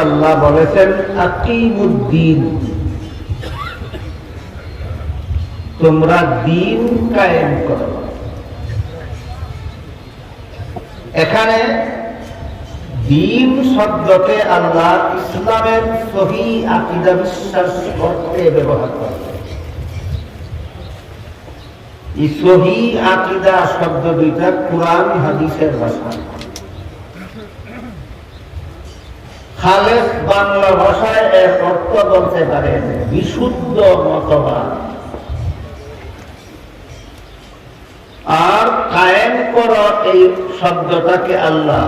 আল্লাহ বলেছেন আকিমুদ্দিন, তোমরা দিন কায়েম করো। এখানে দিন শব্দকে আল্লাহ ইসলামের সহি আকীদা বিশ্বাস করতে ব্যবহার করে। এই সহি আকীদা শব্দ দুইটা কুরআন হাদিসের ভাষা। খালেস বাংলা ভাষায় এর অর্থ বলতে পারেন বিশুদ্ধ মতবাদ। আর কায়েম করা এই শব্দটাকে আল্লাহ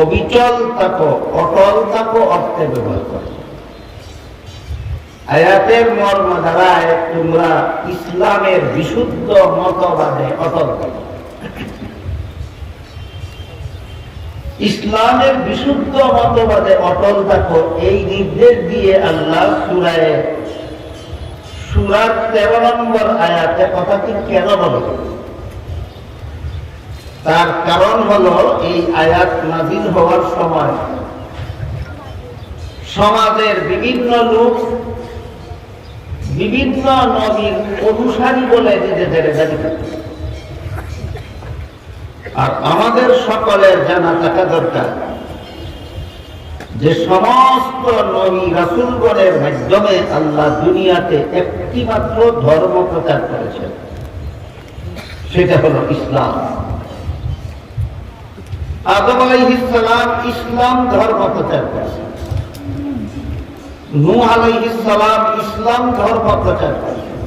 অবিচল থাকো, অটল থাকো অর্থে ব্যবহার করে। আয়াতের মর্ম দ্বারায় তোমরা ইসলামের বিশুদ্ধ মতবাদে অটল থাকো। ইসলামের বিশুদ্ধ মতবাদে অটল থাকো এই নির্দেশ দিয়ে আল্লাহ সূরার 13 নম্বর আয়াতে কথাটি কেন বলে? তার কারণ হলো এই আয়াত নাযিল হওয়ার সময় সমাজের বিভিন্ন লোক বিভিন্ন নবীর অনুসারী বলে নিজেদের দাবি করে। আর আমাদের সকলের জানা থাকা দরকার যে সমস্ত নবী রাসূলগণের মাধ্যমে আল্লাহ দুনিয়াতে একটি মাত্র ধর্ম প্রচার করেছেন, সেটা হলো ইসলাম। আদম আলাইহিস সালাম ইসলাম ধর্ম প্রচার করেছেন, নূহ আলাইহিস সালাম ইসলাম ধর্ম প্রচার করেছেন,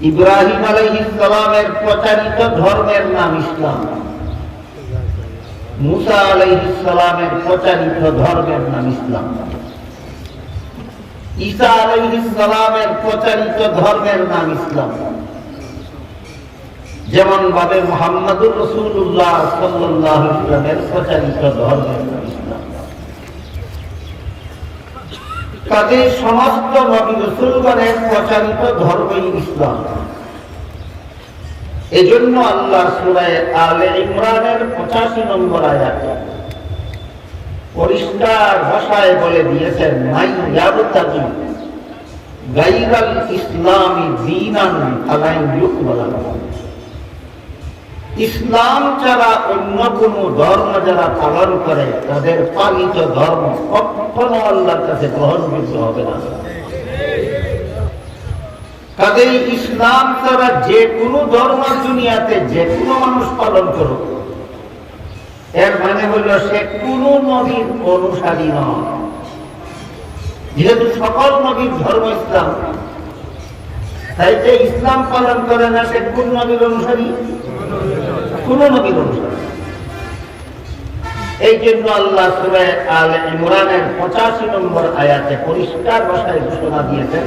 ইব্রাহিম আলাইহিস সালামের প্রচারিত ধর্মের নাম ইসলাম, মুসা আলাইহিস সালামের প্রচারিত ধর্মের নাম ইসলাম, ঈসা আলাইহিস সালামের প্রচারিত ধর্মের নাম ইসলাম। যেমন ভাবে মুহাম্মদুর রাসূলুল্লাহ সাল্লাল্লাহু আলাইহি ওয়াসাল্লামের প্রচারিত ধর্মের নাম ইসলাম। তাদের সমস্ত নবী রাসূলগণের প্রচারিত ধর্মই ইসলাম। এজন্য আল্লাহ সূরা আলে ইমরানের 85 নম্বর আয়াতে পরিষ্কার ভাষায় বলে দিয়েছেন, মাই ইয়াবতাগি গায়রাল ইসলামি দীনান ফালান ইউকবাল মিনহু। ইসলাম ছাড়া অন্য কোন ধর্ম যারা পালন করে তাদের পালিত ধর্ম কখনো আল্লাহর কাছে গ্রহণযোগ্য হবে না। কাজেই ইসলাম ছাড়া যে কোনো ধর্ম দুনিয়াতে যে কোনো মানুষ পালন করুক, এর মানে হলো সে কোন নবীর অনুসারী নয়। যেহেতু সকল নবীর ধর্ম ইসলাম, তাই যে ইসলাম পালন করে না সে কোন নবীর অনুসারী? কোন নবীর অনুসারী। এই জন্য আল্লাহ সূরা আলে ইমরানের 85 নম্বর আয়াতে পরিষ্কার ভাষায় ঘোষণা দিয়েছেন,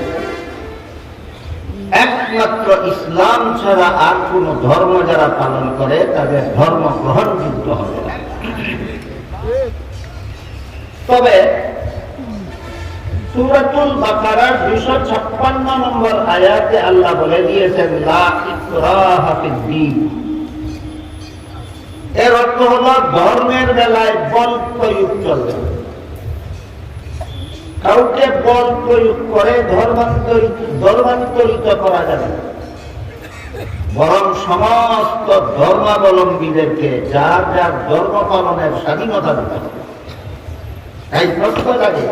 একমাত্র ইসলাম ছাড়া আর কোন ধর্ম যারা পালন করে তাদের ধর্ম গ্রহণযোগ্য হবে না। তবে সূরাতুল বাকারার 256 নম্বর আয়াতে আল্লাহ বলে দিয়েছেন, লা ইকরাহা ফিদ-দীন। এর অর্থ হলো ধর্মের বেলায় বল প্রয়োগ চলবে না। কাউকে বল প্রয়োগ করে ধর্মান্তরিত করা যাবে না, বরং সমস্ত ধর্মাবলম্বীদেরকে যার যার ধর্ম পালনের স্বাধীনতা দিতে হবে। তাই প্রশ্ন লাগে